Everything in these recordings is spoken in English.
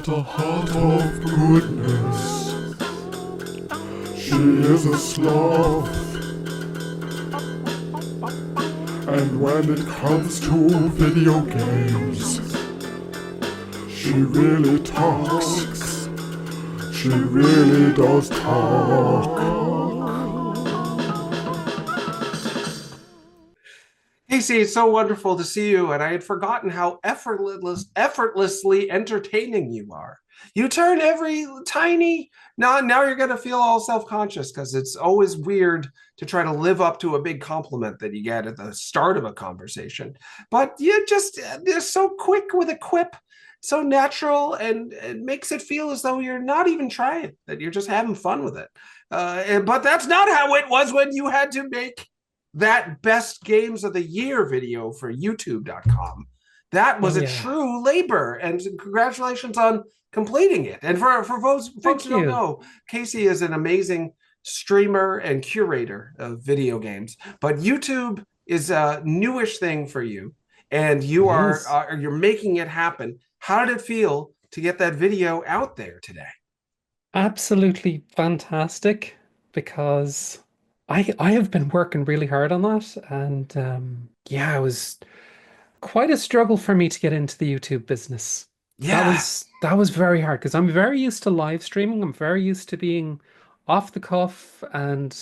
got a heart of goodness. She is a sloth. And when it comes to video games, she really talks. She really does talk. Casey, it's so wonderful to see you, and I had forgotten how effortlessly entertaining you are. You turn every tiny now you're gonna feel all self-conscious because it's always weird to try to live up to a big compliment that you get at the start of a conversation. But you're so quick with a quip, so natural, and it makes it feel as though you're not even trying, that you're just having fun with it. But that's not how it was when you had to make that best games of the year video for youtube.com. That was a true labor, and congratulations on completing it. And for folks who don't know, Casey is an amazing streamer and curator of video games, but YouTube is a newish thing for you, and you're making it happen. How did it feel to get that video out there today? Absolutely fantastic, because I have been working really hard on that, and it was quite a struggle for me to get into the YouTube business. Yeah. That was very hard because I'm very used to live streaming. I'm very used to being off the cuff and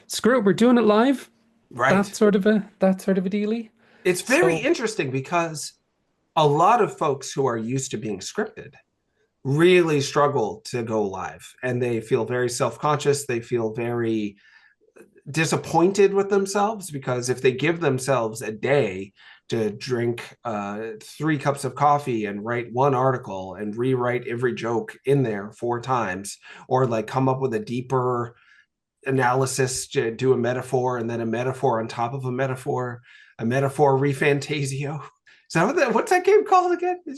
screw it, we're doing it live. Right. That sort of a dealie. It's very interesting because a lot of folks who are used to being scripted really struggle to go live, and they feel very self-conscious. They feel very disappointed with themselves because if they give themselves a day to drink 3 cups of coffee and write 1 article and rewrite every joke in there 4 times, or like come up with a deeper analysis to do a metaphor and then a metaphor on top of a metaphor refantasio. So what's that game called again? I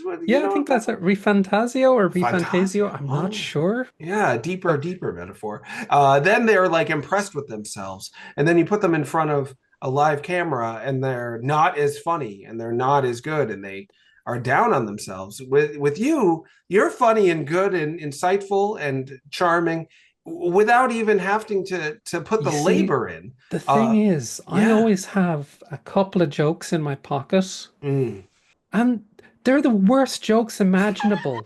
think that's it. Refantasio or Refantasio. I'm not sure. Yeah, deeper metaphor. Then they're like impressed with themselves, and then you put them in front of a live camera, and they're not as funny, and they're not as good, and they are down on themselves. With you, you're funny and good and insightful and charming, without even having to put the labor in. The thing is, I always have a couple of jokes in my pocket, and they're the worst jokes imaginable,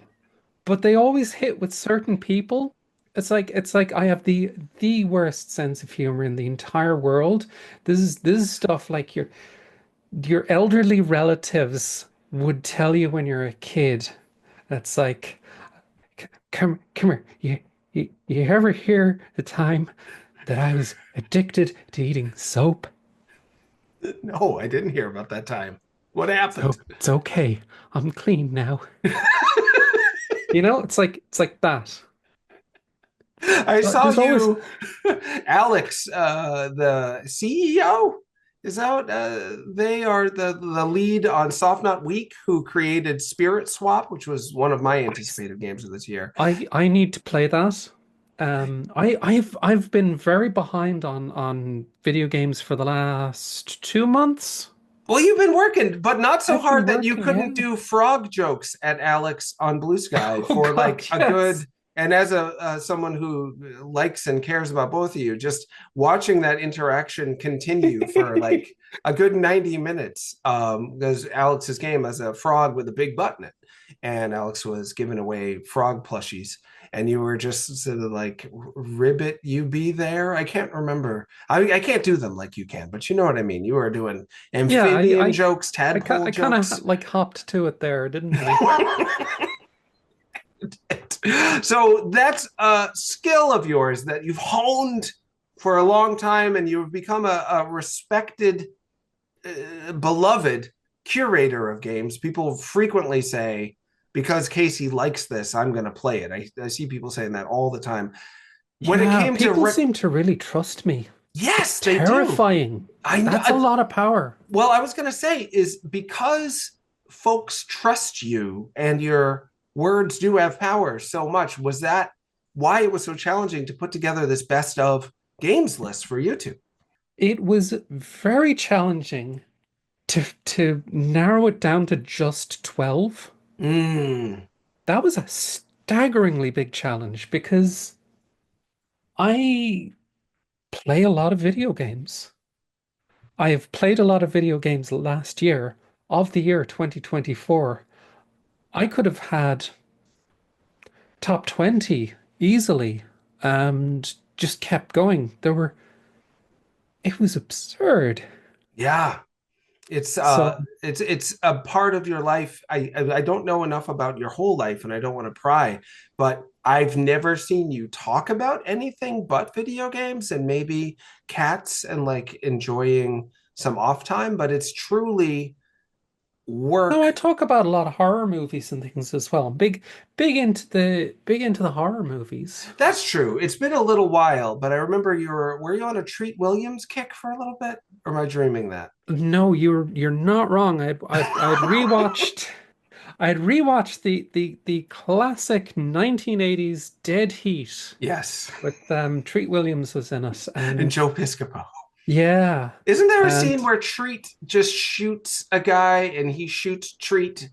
but they always hit with certain people. It's like I have the worst sense of humor in the entire world. This is stuff like your elderly relatives would tell you when you're a kid. It's like, come here, you ever hear the time that I was addicted to eating soap? No, I didn't hear about that time. What happened? So it's okay. I'm clean now. It's like that. I saw you, Alex, the CEO, is out. They are the lead on Soft Knot Week, who created Spirit Swap, which was one of my anticipated games of this year. I need to play that. I've been very behind on video games for the last 2 months. Well, you've been working, but not so hard that you couldn't do frog jokes at Alex on Blue Sky for a good. And as someone who likes and cares about both of you, just watching that interaction continue for like a good 90 minutes, because Alex's game has a frog with a big butt in it, and Alex was giving away frog plushies, and you were just sort of like, ribbit, you be there. I can't remember. I can't do them like you can, but you know what I mean. You were doing amphibian jokes, tadpole jokes. I kind of like hopped to it there, didn't I? So that's a skill of yours that you've honed for a long time, and you've become a respected, beloved curator of games. People frequently say, because Casey likes this, I'm going to play it. I see people saying that all the time. When it came to people seem to really trust me. Yes, they terrifying. Do. That's a lot of power. Well, I was going to say is because folks trust you and your words do have power so much. Was that why it was so challenging to put together this best of games list for YouTube? It was very challenging to narrow it down to just 12. that was a staggeringly big challenge because I play a lot of video games. I have played a lot of video games last year of the year 2024. I could have had top 20 easily and just kept going. It was absurd. Yeah. So, It's a part of your life. I don't know enough about your whole life and I don't want to pry, but I've never seen you talk about anything but video games and maybe cats and like enjoying some off time, but it's truly no, I work. talk about a lot of horror movies and things as well. Big into the horror movies. That's true. It's been a little while, but I remember were you on a Treat Williams kick for a little bit? Or am I dreaming that? No, you're not wrong. I'd rewatched the classic 1980s Dead Heat Yes. with Treat Williams was in it, And and Joe Piscopo. yeah, Isn't there a scene and where Treat just shoots a guy and he shoots Treat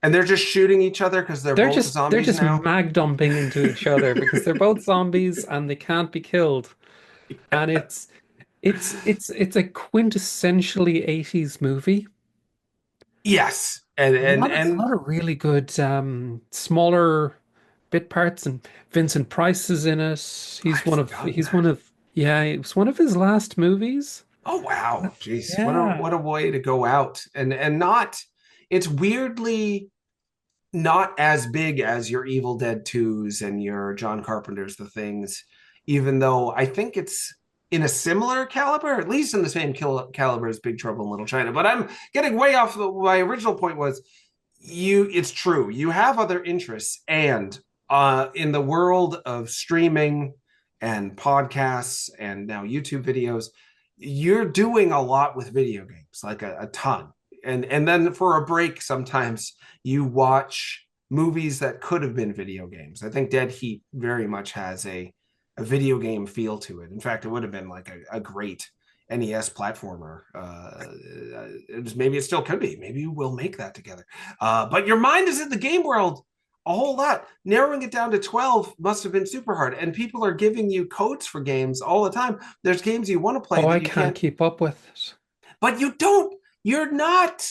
and they're just shooting each other because they're both they're zombies just now? mag dumping into each other because they're both zombies and they can't be killed, and it's a quintessentially 80s movie. Yes. And A lot of really good smaller bit parts, and Vincent Price is in it. I'd forgotten that. Yeah, it was one of his last movies. Oh wow. Jeez. Yeah. What a way to go out. And not it's weirdly not as big as your Evil Dead 2s and your John Carpenter's The Things, even though I think it's in a similar caliber, at least in the same caliber as Big Trouble in Little China. But I'm getting way off. My original point was it's true. You have other interests. And in the world of streaming and podcasts and now YouTube videos, you're doing a lot with video games, like a ton. And then for a break, sometimes you watch movies that could have been video games. I think Dead Heat very much has a video game feel to it. In fact, it would have been like a great NES platformer. Maybe it still could be. Maybe we'll make that together. But your mind is in the game world a whole lot. Narrowing it down to 12 must have been super hard. And people are giving you codes for games all the time. There's games you want to play Oh, I that you can't can't, keep up with it. but you don't. You're not.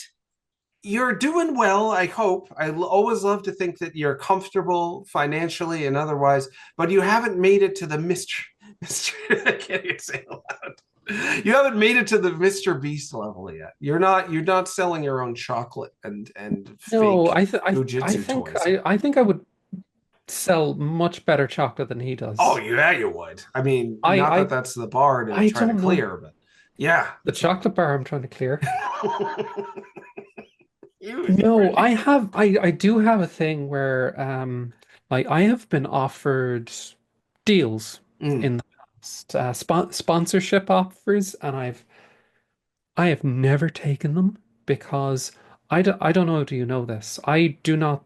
You're doing well, I hope. Always love to think that you're comfortable financially and otherwise, but you haven't made it to the Mr. I can't even say it aloud. You haven't made it to the Mr. Beast level yet. You're not selling your own chocolate and No, fake jujitsu toys. I think I would sell much better chocolate than he does. Oh yeah, you would. I mean, I not that I that's the bar to I try to don't know. clear, but yeah. The chocolate bar I'm trying to clear. You're No, I do have a thing where like I have been offered deals Mm, in the past, sponsorship offers, and I have never taken them because I don't know, do you know this? I do not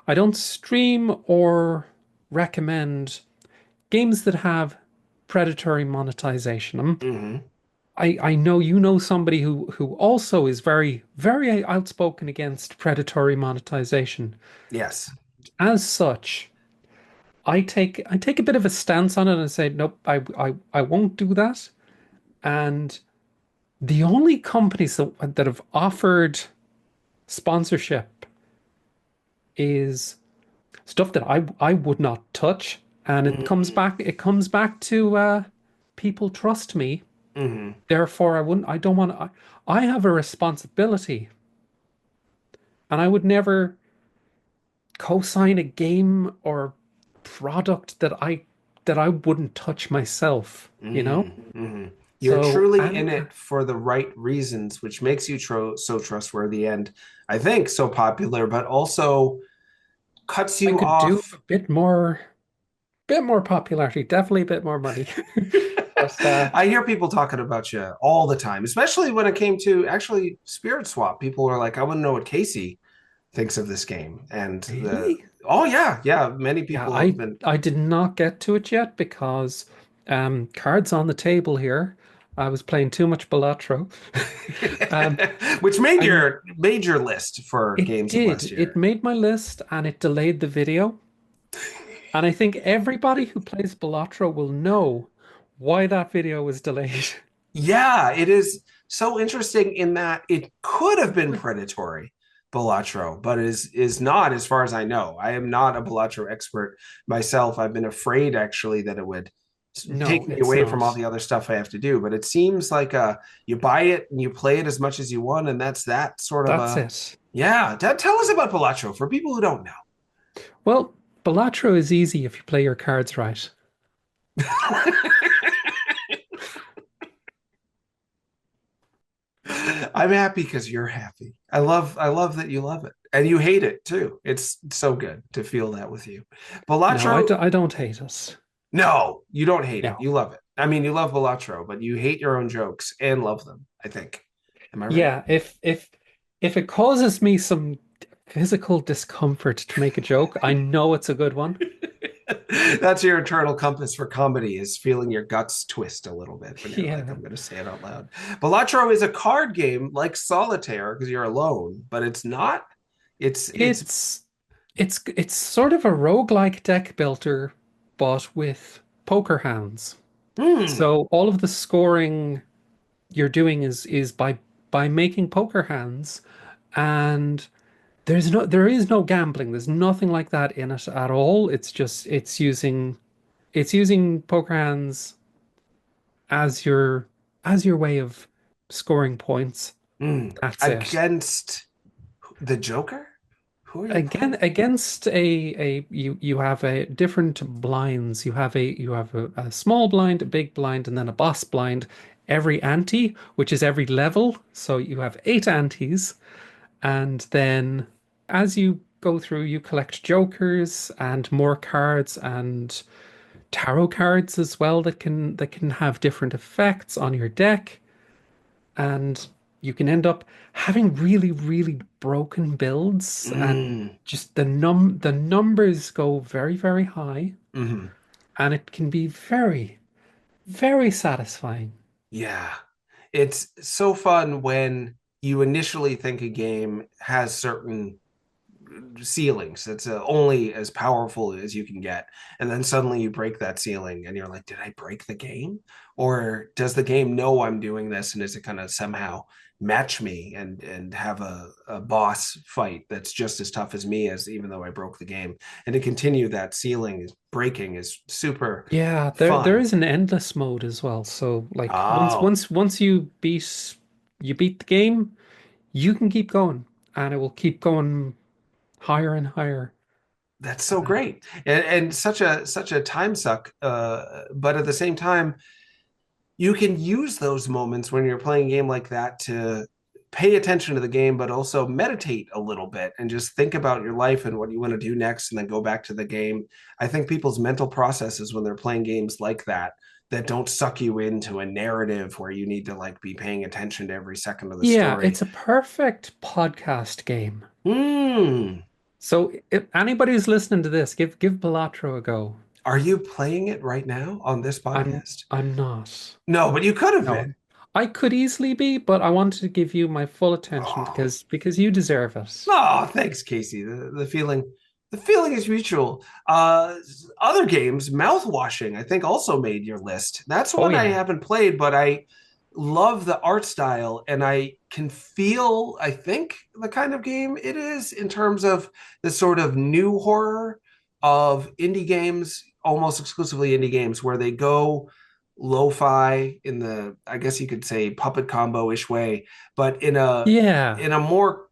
I don't stream or recommend games that have predatory monetization. mhm. I know you know somebody who also is very outspoken against predatory monetization. Yes. As such, I take a bit of a stance on it and say, nope, I won't do that. And the only companies that have offered sponsorship is stuff that I would not touch. And Mhm. it comes back to people trust me. Mhm. Therefore, I don't want to, I have a responsibility, and I would never co-sign a game or product that I wouldn't touch myself, you know? Mm-hmm, mm-hmm. You're So, truly in and it for the right reasons, which makes you so trustworthy and I think so popular, but also cuts I you could do off. a bit more popularity, definitely a bit more money. But I hear people talking about you all the time, especially when it came to actually Spirit Swap. People were like, I want to know what Casey thinks of this game. And really? oh yeah, yeah, many Yeah, people have been. I did not get to it yet because cards on the table here. I was playing too much Balatro. Um, Which made I mean, your list for it games of last did. It year. made my list and it delayed the video. And I think everybody who plays Balatro will know why that video was delayed. Yeah, it is so interesting in that it could have been predatory Balatro, but is not as far as I know. I am not a Balatro expert myself. I've been afraid actually that it would No, take me it's away from all not. the other stuff I have to do. But it seems like you buy it and you play it as much as you want, and that's that sort of That's a it. yeah. Tell us about Balatro for people who don't Well, Balatro is easy if you play your cards right. know. I'm happy because you're happy. I love that you love it. And you hate it too. It's so good to feel that with you. No, Balatro, I don't hate us. no, you don't hate it. No. You love it. I mean, you love Balatro, but you hate your own jokes and love them, I think. Am I right? Yeah, if it causes me some physical discomfort to make a joke, I know it's a good one. That's your internal compass for comedy is feeling your guts twist a little bit when you're like, Yeah. I'm going to say it out loud. Balatro is a card game like Solitaire because you're alone, but it's not. It's It's it's sort of a roguelike deck builder, but with poker hands. hmm. So all of the scoring you're doing is by making poker hands, and there is no gambling. There's nothing like that in it at all. It's just it's using poker hands as your way of scoring points. Mm. That's it. Against the Joker? Who are you Again, playing? against a you have a different blinds. You have a small blind, a big blind, and then a boss blind. Every ante, which is every level. So you have 8 antes, and then as you go through, you collect jokers and more cards and tarot cards as well that can have different effects on your deck, and you can end up having really, really broken builds, and Mm. just the numbers go very, very high, Hmm. and it can be very, very satisfying. Yeah. It's so fun when you initially think a game has certain ceilings. It's only as powerful as you can get. And then suddenly you break that ceiling and you're like, did I break the game? Or does the game know I'm doing this? And is it going to somehow match me and have a boss fight that's just as tough as me as even though I broke the game? And to continue that ceiling breaking is super Yeah, there fun. is an endless mode as well. So like Oh, once you beat the game, you can keep going, and it will keep going higher and higher. that's so And great. And such a time suck. But at the same time, you can use those moments when you're playing a game like that to pay attention to the game, but also meditate a little bit and just think about your life and what you want to do next, and then go back to the game. I think people's mental processes when they're playing games like that don't suck you into a narrative where you need to like be paying attention to every second of the yeah, story. it's a perfect podcast game. Hmm. So if anybody who's listening to this, give Balatro a go. Are you playing it right now on this I'm podcast? I'm not. No, but you could have No. been. I could easily be, but I wanted to give you my full attention Oh, because you deserve it. oh, thanks, Casey. The feeling is mutual. Other games, mouthwashing, I think also made your list. That's Oh one I yeah. haven't played, but I love the art style and I can feel, I think, the kind of game it is in terms of the sort of new horror of indie games, almost exclusively indie games, where they go lo-fi in the, I guess you could say, puppet combo-ish way, but Yeah. in a more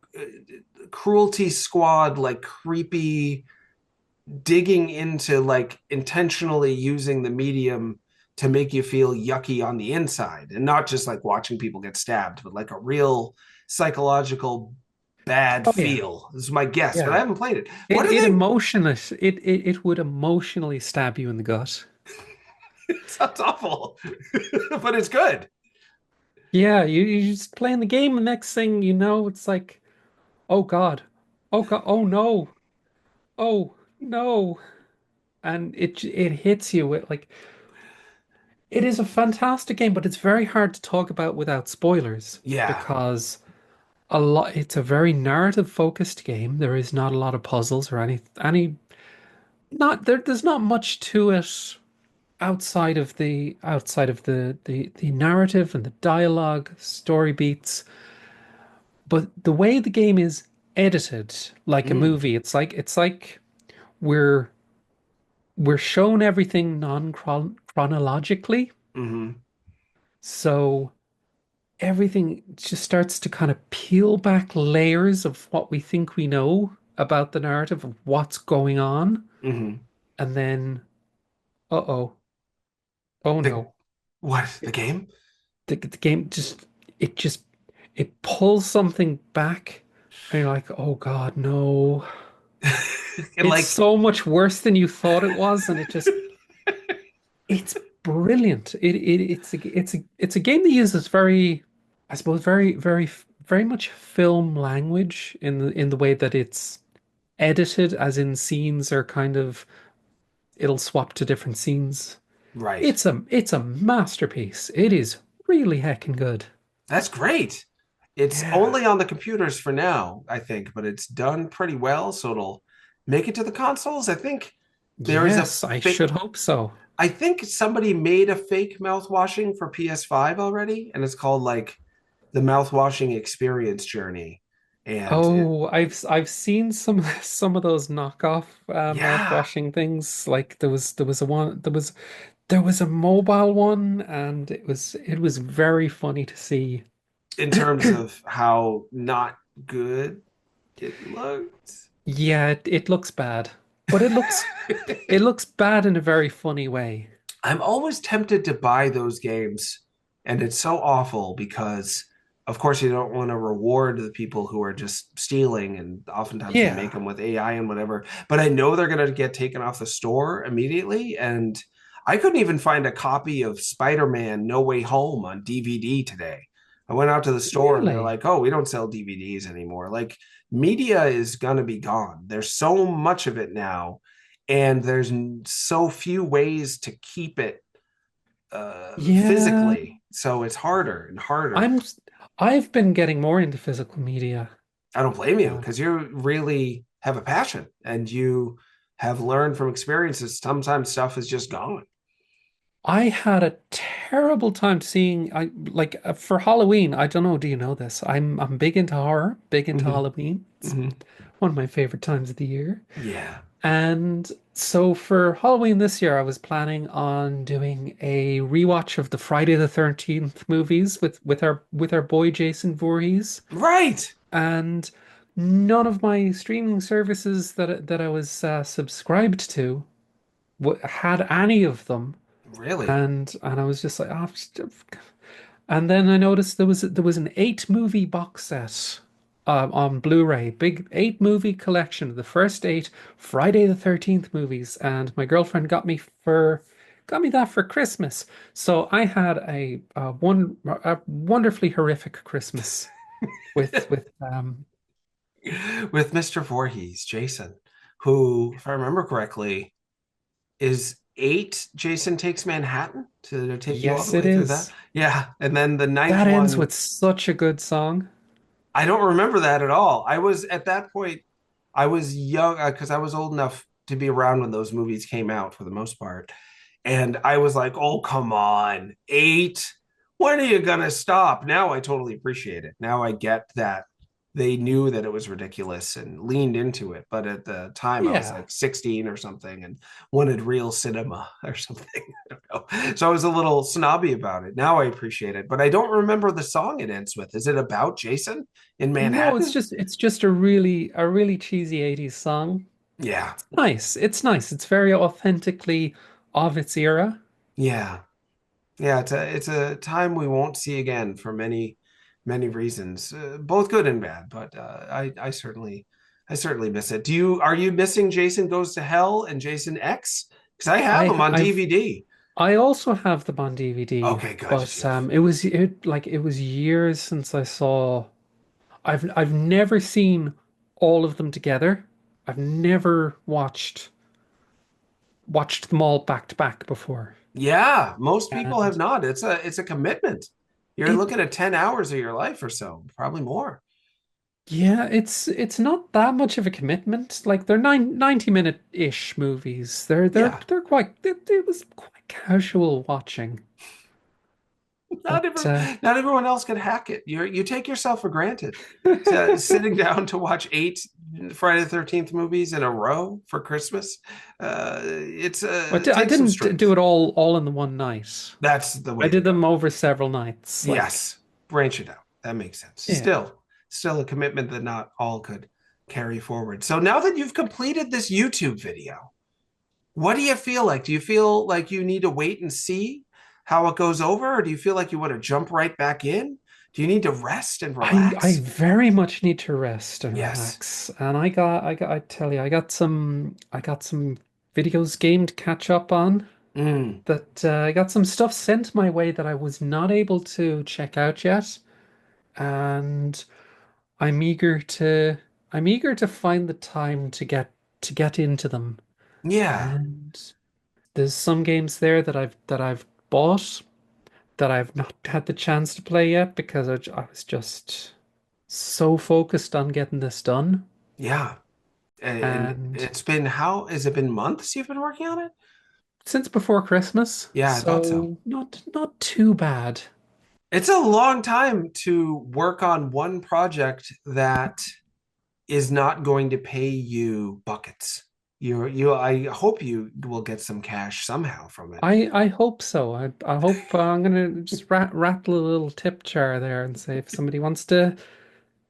cruelty squad like creepy digging into like intentionally using the medium to make you feel yucky on the inside and not just like watching people get stabbed but like a real psychological bad Oh yeah. feel. This is my guess, but I Yeah. haven't played it. What It do it they emotional it would emotionally stab you in the gut. it sounds awful but it's good. Yeah, you just playing the game, and next thing you know, it's like, oh God. Oh God. Oh no. Oh no. And it hits you with like it is a fantastic game, but it's very hard to talk about without spoilers Yeah. because it's a very narrative focused game. There is not a lot of puzzles or any not there's not much to it outside of the narrative and the dialogue, story beats. But the way the game is edited, like a Mm. movie, it's like we're we're shown everything non-chronologically. Hmm. So everything just starts to kind of peel back layers of what we think we know about the narrative of what's going on. Hmm. And then, uh-oh, oh The no. what? The It, game? the game it just, it pulls something back. And you're like, oh God, no. And It's like, so much worse than you thought it was. And it's brilliant. It's a game that uses very, I suppose, very much film language in the way that it's edited, as in scenes are kind of it'll swap to different scenes. right. It's a masterpiece. It is really heckin' good. That's great. It's Yeah. only on the computers for now, I think, but it's done pretty well, so it'll make it to the consoles. I think there is a Yes, I should fake. hope so. I think somebody made a fake mouthwashing for PS5 already, and it's called like the mouthwashing experience journey. And Oh, I've seen some of those knockoff yeah, mouthwashing things. Like there was a mobile one, and it was very funny to see. in terms of how not good it looked. Yeah, it looks bad, but it looks bad in a very funny way. I'm always tempted to buy those games, and it's so awful because, of course, you don't want to reward the people who are just stealing, and oftentimes they make Yeah, them with AI and whatever. But I know they're going to get taken off the store immediately, and I couldn't even find a copy of Spider-Man No Way Home on DVD today. I went out to the store and they're really. like, "Oh, we don't sell DVDs anymore." Like media is going to be gone. There's so much of it now and there's so few ways to keep it Yeah, physically, so it's harder and harder. I'm I've been getting more into physical media. I don't blame you Uh, because you really have a passion and you have learned from experiences. Sometimes stuff is just gone. I had a terrible time seeing I like for Halloween. I don't know, do you know this? I'm big into horror, big into Hmm. Halloween. It's Hmm. one of my favorite times of the year. Yeah. And so for Halloween this year, I was planning on doing a rewatch of the Friday the 13th movies with our boy Jason Voorhees. Right. And none of my streaming services that I was subscribed to had any of them. Really. And I was just like, oh, and then I noticed there was an 8 movie box set on Blu-ray, big 8 movie collection of the first 8 Friday the 13th movies, and my girlfriend got me that for Christmas. So I had a wonderfully horrific Christmas with With Mr. Voorhees, Jason, who, if I remember correctly, is eight Jason Takes Manhattan to take you all the yes, it way through that. is. Yeah. And then the ninth That ends one with such a good song. I don't remember that at all. I was at that point, I was young because I was old enough to be around when those movies came out for the most part. And I was like, oh, come on, eight. When are you going to stop? Now I totally appreciate it. Now I get that they knew that it was ridiculous and leaned into it. But at the time, I was Yeah. like 16 or something and wanted real cinema or something. I don't know. So I was a little snobby about it. Now I appreciate it. But I don't remember the song it ends with. Is it about Jason in No, it's Manhattan? just it's just a really cheesy 80s song. Yeah. Nice. It's nice. It's very authentically of its era. Yeah. Yeah, it's a time we won't see again for many reasons, both good and bad. But I certainly miss it. Are you missing Jason Goes to Hell and Jason X? Because I have them I on I've DVD. I also have them on DVD, Okay, good. but it was years since I saw. I've never seen all of them together. I've never watched them all back to back before. Yeah, most people have And not. It's a commitment. You're it looking at 10 hours of your life or so, probably more. yeah, it's not that much of a commitment. Like they're 90-minute-ish movies. Yeah. They're quite it was quite casual watching. Not But every, not everyone else can hack it. You take yourself for granted. So, sitting down to watch 8 Friday the 13th movies in a row for Christmas, but it I takes some didn't do strength. it all in the one night. That's the I way to did go. them over several nights. Like, Yes, branch it out. That makes sense. yeah. Still a commitment that not all could carry forward. So now that you've completed this YouTube video, what do you feel like? Do you feel like you need to wait and see how it goes over, or do you feel like you want to jump right back in? Do you need to rest and I relax? very much need to rest and Yes. relax. And I tell you, I got some videos game to catch up on. Mm, That I got some stuff sent my way that I was not able to check out yet, and I'm eager to I'm eager to find the time to get into them. yeah. And there's some games there that I've bought that I've not had the chance to play yet because I was just so focused on getting this done. Yeah. And And it's been how has it been months you've been working on it? since before Christmas, Yeah, I thought so. so not too bad. It's a long time to work on one project that is not going to pay you buckets. I hope you will get some cash somehow from it. I hope so. I hope I'm gonna just rattle a little tip jar there and say if somebody wants to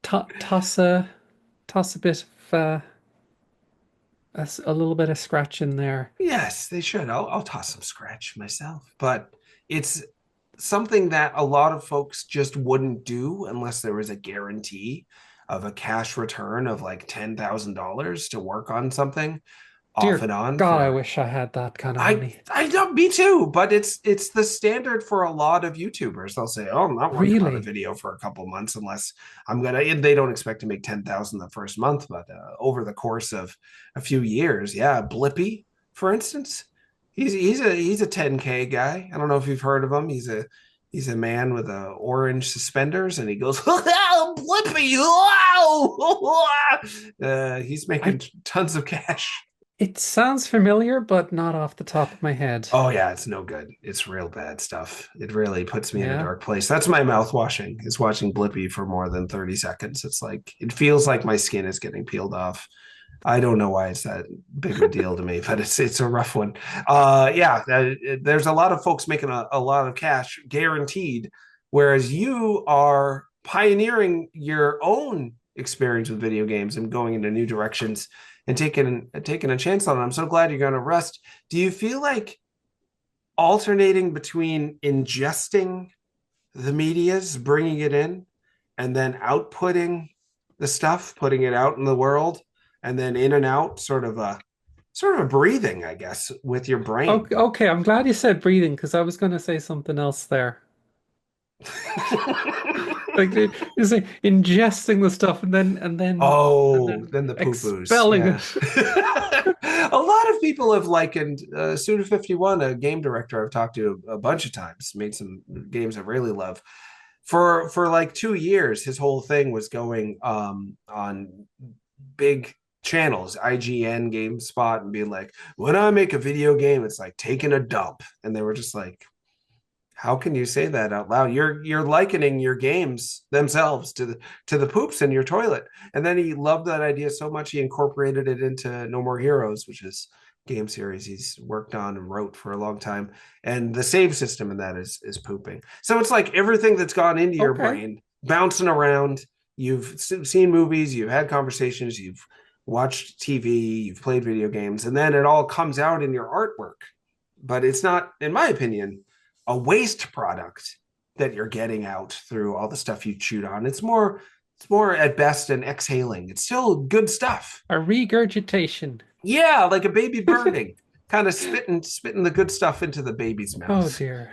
to toss a bit of a little bit of scratch in there. Yes, they should. I'll toss some scratch myself, but it's something that a lot of folks just wouldn't do unless there was a guarantee of a cash return of like $10,000 to work on something off Dear and on God, I for wish I had that kind of I money. I don't me too, but it's the standard for a lot of YouTubers. They'll say, "Oh, I'm not working on a Really? video for a couple months unless I'm gonna." And they don't expect to make 10,000 the first month, but over the course of a few years, yeah. Blippy, for instance, he's a 10K guy. I don't know if you've heard of him. He's a man with orange suspenders, and he goes, "Oh, Blippy, wow!" He's I making tons of cash. It sounds familiar, but not off the top of my head. Oh yeah, it's no good. It's real bad stuff. It really puts me in a Yeah. dark place. That's my mouth washing, is watching Blippy for more than 30 seconds. It's like it feels like my skin is getting peeled off. I don't know why it's that big of a deal to me, but it's a rough one. Yeah, there's a lot of folks making a lot of cash guaranteed, whereas you are pioneering your own experience with video games and going into new directions and taking a chance on it. I'm so glad you're going to rest. Do you feel like alternating between ingesting the medias, bringing it in, and then outputting the stuff, putting it out in the world, and then in and out, sort of a breathing, I guess, with your brain? Okay, okay, I'm glad you said breathing because I was going to say something else there. Like you say ingesting the stuff and Oh, then then the poo-poos. expelling Yeah. it. A lot of people have likened Suda51, a game director I've talked to a bunch of times, made some games I really love. For like 2 years, his whole thing was going on big channels, IGN, GameSpot, and being like, when I make a video game, it's like taking a dump. And they were just like, how can you say that out loud? You're likening your games themselves to the poops in your toilet. And then he loved that idea so much he incorporated it into No More Heroes, which is a game series he's worked on and wrote for a long time. And the save system in that is pooping. So it's like everything that's gone into your Okay. brain bouncing around. You've seen movies, you've had conversations, you've watched TV, you've played video games, and then it all comes out in your artwork. But it's not, in my opinion, a waste product that you're getting out through all the stuff you chewed on. It's more at best an exhaling. It's still good stuff. A regurgitation. Yeah, like a baby birding, kind of spitting the good stuff into the baby's Oh mouth. dear.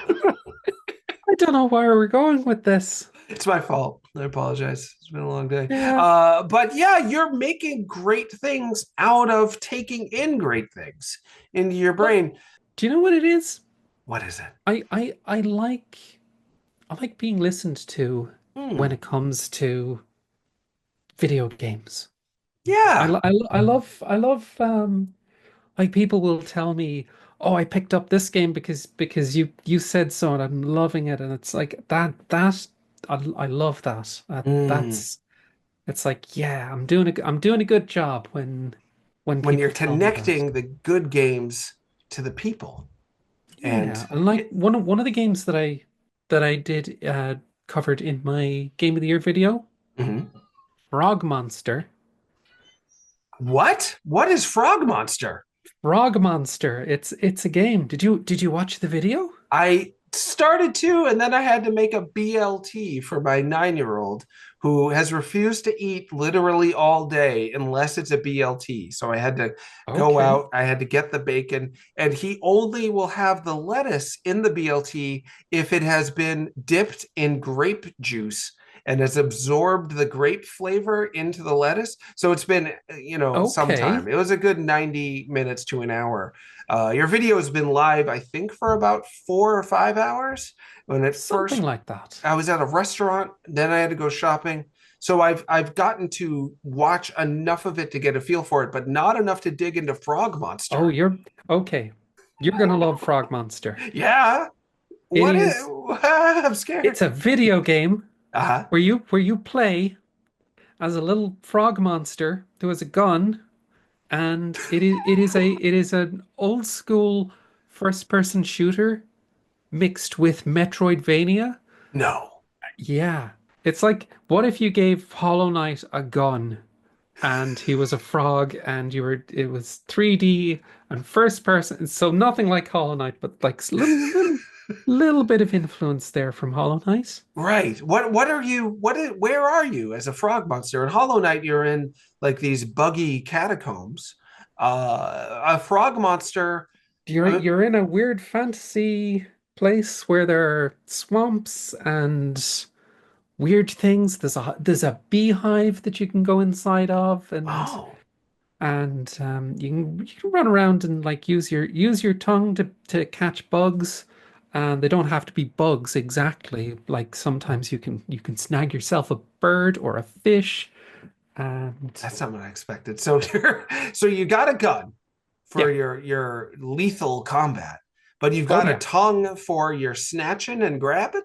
I don't know where we're going with this. It's my fault. I apologize. It's been a long day. Yeah. But yeah, you're making great things out of taking in great things into your brain. Do you know what it is? What is it? I like being listened to when Hmm. it comes to video games. Yeah. I love like people will tell me, "Oh, I picked up this game because you said so and I'm loving it." And it's like I love that. Hmm. That's it's like, yeah, I'm doing a good job when When you're people tell me that. connecting the good games to the people. And Yeah, and like it, one of the games that I did covered in my Game of the Year video, Mhm. Frog Monster. What? What is Frog Monster? Frog Monster. It's a game. Did you watch the video? I started to, and then I had to make a BLT for my 9-year-old who has refused to eat literally all day unless it's a BLT. So I had to go Okay. out, I had to get the bacon, and he only will have the lettuce in the BLT if it has been dipped in grape juice and has absorbed the grape flavor into the lettuce. So it's been, some time. Okay. It was a good 90 minutes to an hour. Your video has been live, I think, for about 4 or 5 hours. When at Something first like that. I was at a restaurant, then I had to go shopping. So I've gotten to watch enough of it to get a feel for it, but not enough to dig into Frog Oh, Monster. you're okay. You're gonna love Frog Monster. Yeah, It what is? is I'm scared. it's a video game Uh-huh. where you play as a little frog monster who has a gun, and it is an old school first person shooter mixed with Metroidvania. No. Yeah. It's like, what if you gave Hollow Knight a gun and he was a frog and it was 3D and first person. So nothing like Hollow Knight, but like little bit of influence there from Hollow Knight. Right. What are you where are you as a frog monster? In Hollow Knight, you're in like these buggy catacombs. A frog monster. uh, You're in a weird fantasy place where there are swamps and weird things. There's a beehive that you can go inside of, oh, and you can run around and like use your tongue to catch bugs. And they don't have to be bugs exactly. Like sometimes you can snag yourself a bird or a fish. And that's not what I expected. So so you got a gun for yeah, your lethal combat, but you've oh got a yeah, tongue for your snatching and grabbing?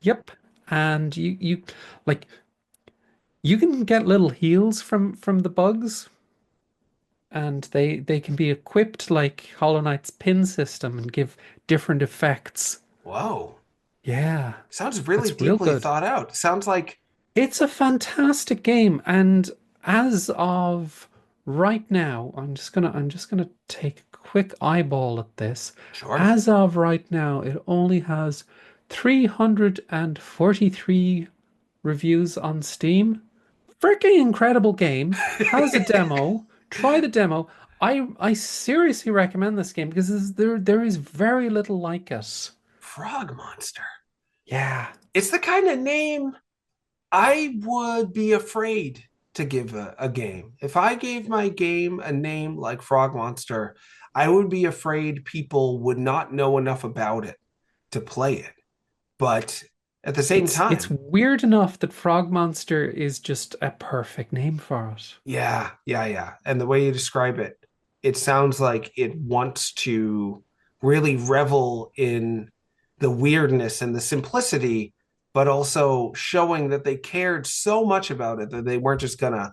yep. And like you can get little heals from the bugs, and they can be equipped like Hollow Knight's pin system and give different effects. Whoa. Yeah, Sounds really it's real deeply good. thought out. Sounds like It's a fantastic game, and as of right now, I'm just gonna take a quick eyeball at this. sure. As of right now, it only has 343 reviews on Steam. Freaking incredible game. Has a demo. Try the demo. I seriously recommend this game because there is very little like it. Frog monster. Yeah. It's the kind of name I would be afraid to give a game. If I gave my game a name like Frog Monster, I would be afraid people would not know enough about it to play it. But at the same It's time, weird enough that Frog Monster is just a perfect name for it. yeah, yeah, yeah. And the way you describe it, it sounds like it wants to really revel in the weirdness and the simplicity, but also showing that they cared so much about it that they weren't just gonna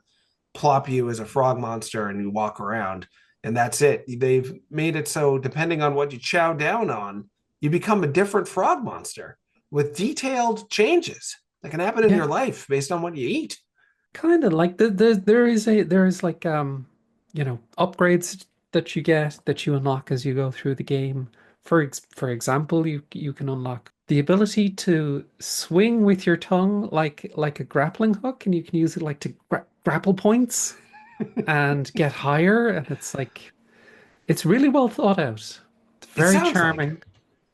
plop you as a frog monster and you walk around and that's it. They've made it so depending on what you chow down on, you become a different frog monster with detailed changes that can happen in Yeah, your life based on what you eat. kind of like there is like you know, upgrades that you get that you unlock as you go through the game. For example, you can unlock the ability to swing with your tongue like a grappling hook, and you can use it like to grapple points and get higher. And it's like it's really well thought out. It's It very sounds like it. charming.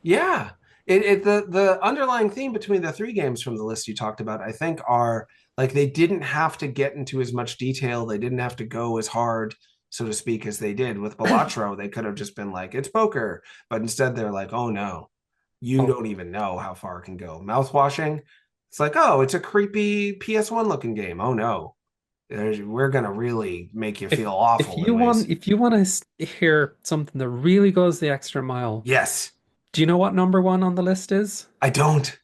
Yeah. The underlying theme between the three games from the list you talked about, I think, are like they didn't have to get into as much detail. They didn't have to go as hard. so to speak, as they did with Balatro. They could have just been like, it's poker. But instead they're like, oh no, you Oh, don't even know how far it can go. Mouthwashing, it's like, oh, it's a creepy PS1 looking game. Oh no. We're gonna really make you if feel awful in ways. if you want to hear something that really goes the extra mile, Yes, do you know what number one on the list is? I don't.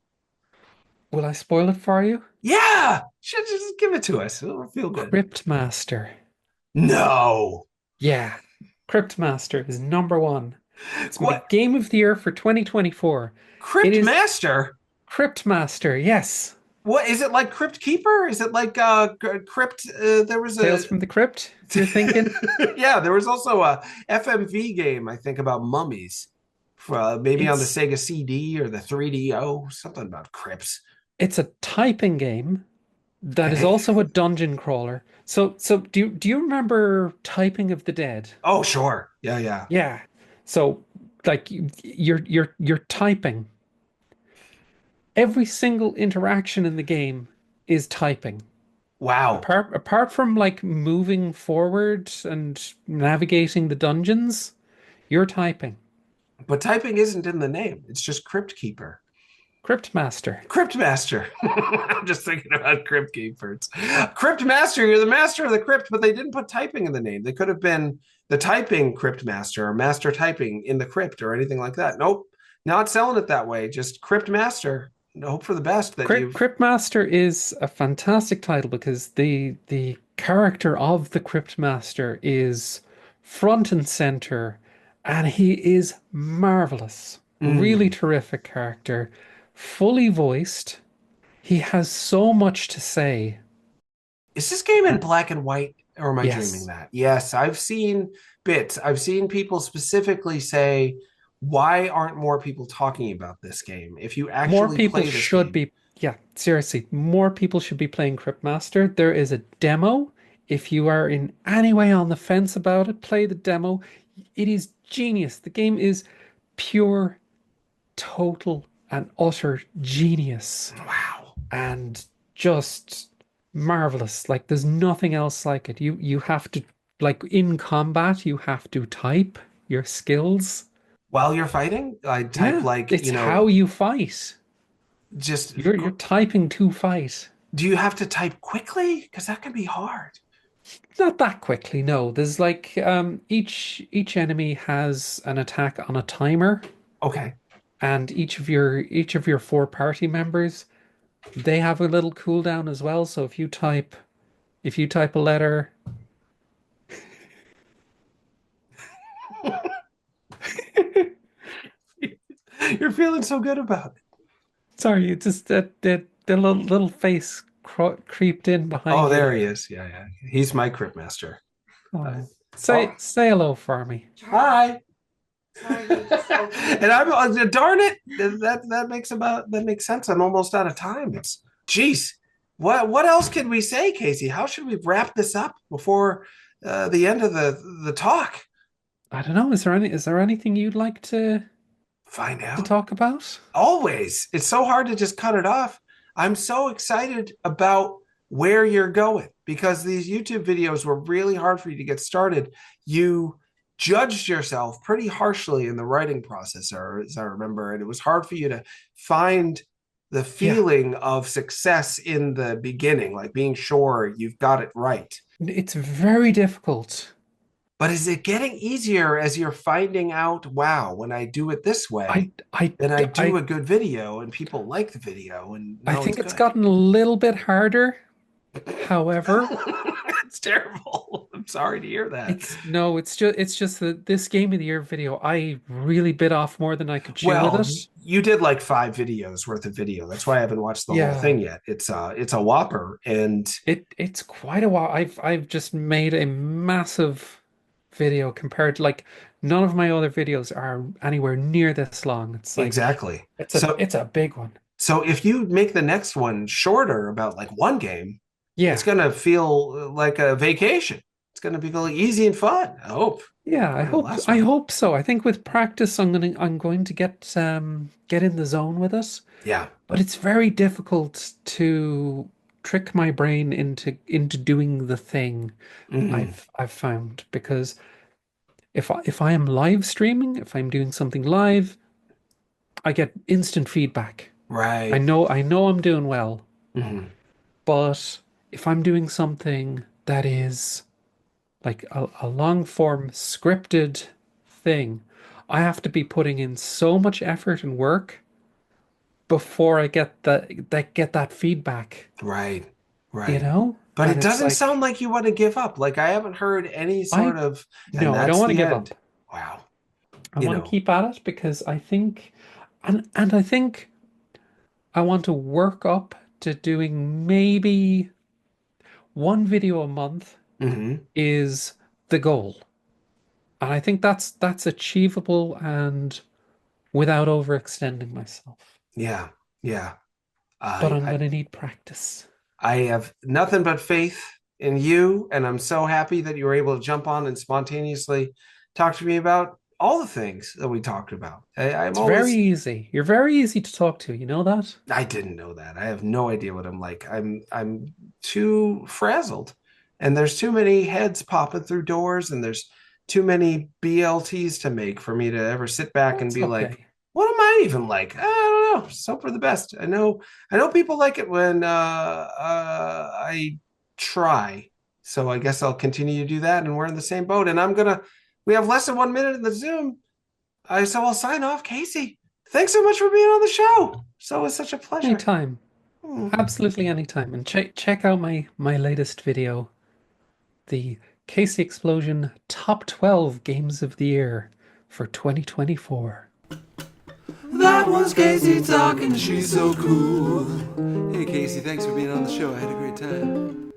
Will I spoil it for you? Yeah, should just give it to us. It'll feel good. Cryptmaster. No. Yeah, Cryptmaster is number one. It's my What? game of the year for 2024. It Crypt is Master? Cryptmaster, yes. What is it like? Crypt Keeper? Is it like Crypt? There was Tales a from the Crypt, you're thinking? yeah. There was also a FMV game, I think, about mummies. Maybe on the It's Sega CD or the 3DO. Something about crypts. it's a typing game that is Okay. also a dungeon crawler. So do you remember Typing of the Dead? Oh, sure. Yeah, yeah. Yeah. So like you're typing. Every single interaction in the game is typing. Wow. Apart from like moving forward and navigating the dungeons, you're typing. But typing isn't in the name. It's just Crypt Keeper. Cryptmaster. Crypt Master. I'm just thinking about Crypt Keepers. Crypt Master, you're the master of the crypt, but they didn't put typing in the name. They could have been the typing Crypt Master or Master Typing in the crypt or anything like that. Nope, not selling it that way. Just Crypt Master. Hope for the best that you've. Cryptmaster is a fantastic title because the character of the Cryptmaster is front and center, and he is marvelous. Really Mm. terrific character, fully voiced. He has so much to say. Is this game in And black and white, or am I dreaming yes, that? Yes, I've seen bits. I've seen people specifically say, why aren't more people talking about this game? If you more actually people play this should game. be, yeah, seriously, more people should be playing Cryptmaster. There is a demo. If you are in any way on the fence about it, play the demo. It is genius. The game is pure, total, and utter genius Wow. and just marvelous. Like there's nothing else like it. You have to like in combat, you have to type your skills. While you're fighting, I type Yeah, like, it's how you fight. just You're typing to fight. do you have to type quickly? Because that can be hard. Not that quickly, no. There's like each enemy has an attack on a timer, Okay. and each of your four party members, they have a little cooldown as well. So if you type a letter, You're feeling so good about it. sorry, it just the little face creeped in Oh, behind you there he there. is. Yeah, yeah. He's my crypt master. Uh, Oh, oh, say hello for me. hi. And I'm darn it. That makes sense. I'm almost out of time. It's geez. What else can we say, Casey? How should we wrap this up before the end of the talk? I don't know. Is there anything you'd like Find to out. talk about? Always. It's so hard to just cut it off. I'm so excited about where you're going because these YouTube videos were really hard for you to get started. You judged yourself pretty harshly in the writing process, or as I remember, and it was hard for you to find the Yeah. feeling of success in the beginning, like being sure you've got it right. It's very difficult. But is it getting easier as you're finding out, wow, when I do it this way, I I then I do I a good video and people like the video and I know it's think it's good. gotten a little bit harder. However, It's terrible. I'm sorry to hear that. it's no, it's just that this game of the year video, I really bit off more than I could chew with Well, it. you did like 5 videos worth of video. That's why I haven't watched the whole Yeah, thing yet. It's a whopper, and it's quite a while. I've just made a massive video compared to like none of my other videos are anywhere near this long. It's like exactly. So it's a big one. so if you make the next one shorter, about like one game, it's Yeah. gonna feel like a vacation. It's gonna be really easy and fun. I hope. Yeah, Like the last I one. hope so. I think with practice I'm going to get in the zone with it. Yeah. But it's very difficult to trick my brain into doing the thing. Mhm. I've found, because if I am live streaming, if I'm doing something live, I get instant feedback. Right. I know I'm doing well. Mhm. But if I'm doing something that is like a long form scripted thing, I have to be putting in so much effort and work before I get that feedback, Right. you Right. know? But And it it's doesn't sound like like you want to give up. Like I haven't heard any sort I of, and no, I don't that's want to the give end. up. Wow. I You want to know. keep at it because I think and I think I want to work up to doing maybe one video a month Hmm. is the goal. And I think that's achievable and without overextending myself. Yeah. Yeah. But I'm I gonna need practice. I have nothing but faith in you, and I'm so happy that you were able to jump on and spontaneously talk to me about all the things that we talked about. I'm It's very always, easy. You're very easy to talk to, you know that? I didn't know that. I have no idea what I'm like. I'm too frazzled, and there's too many heads popping through doors, and there's too many BLTs to make for me to ever sit back and That's be like, okay. what am I even like? I don't know. Just hope for the best. I know people like it when I try. So I guess I'll continue to do that, and we're in the same boat. And we have less than 1 minute in the Zoom. So I'll sign off. Casey, thanks so much for being on the show. So it's such a pleasure. Anytime. Hmm. Absolutely anytime. And check out my latest video, the Casey Explosion Top 12 Games of the Year for 2024. That was Casey talking. She's so cool. Hey, Casey, thanks for being on the show. I had a great time.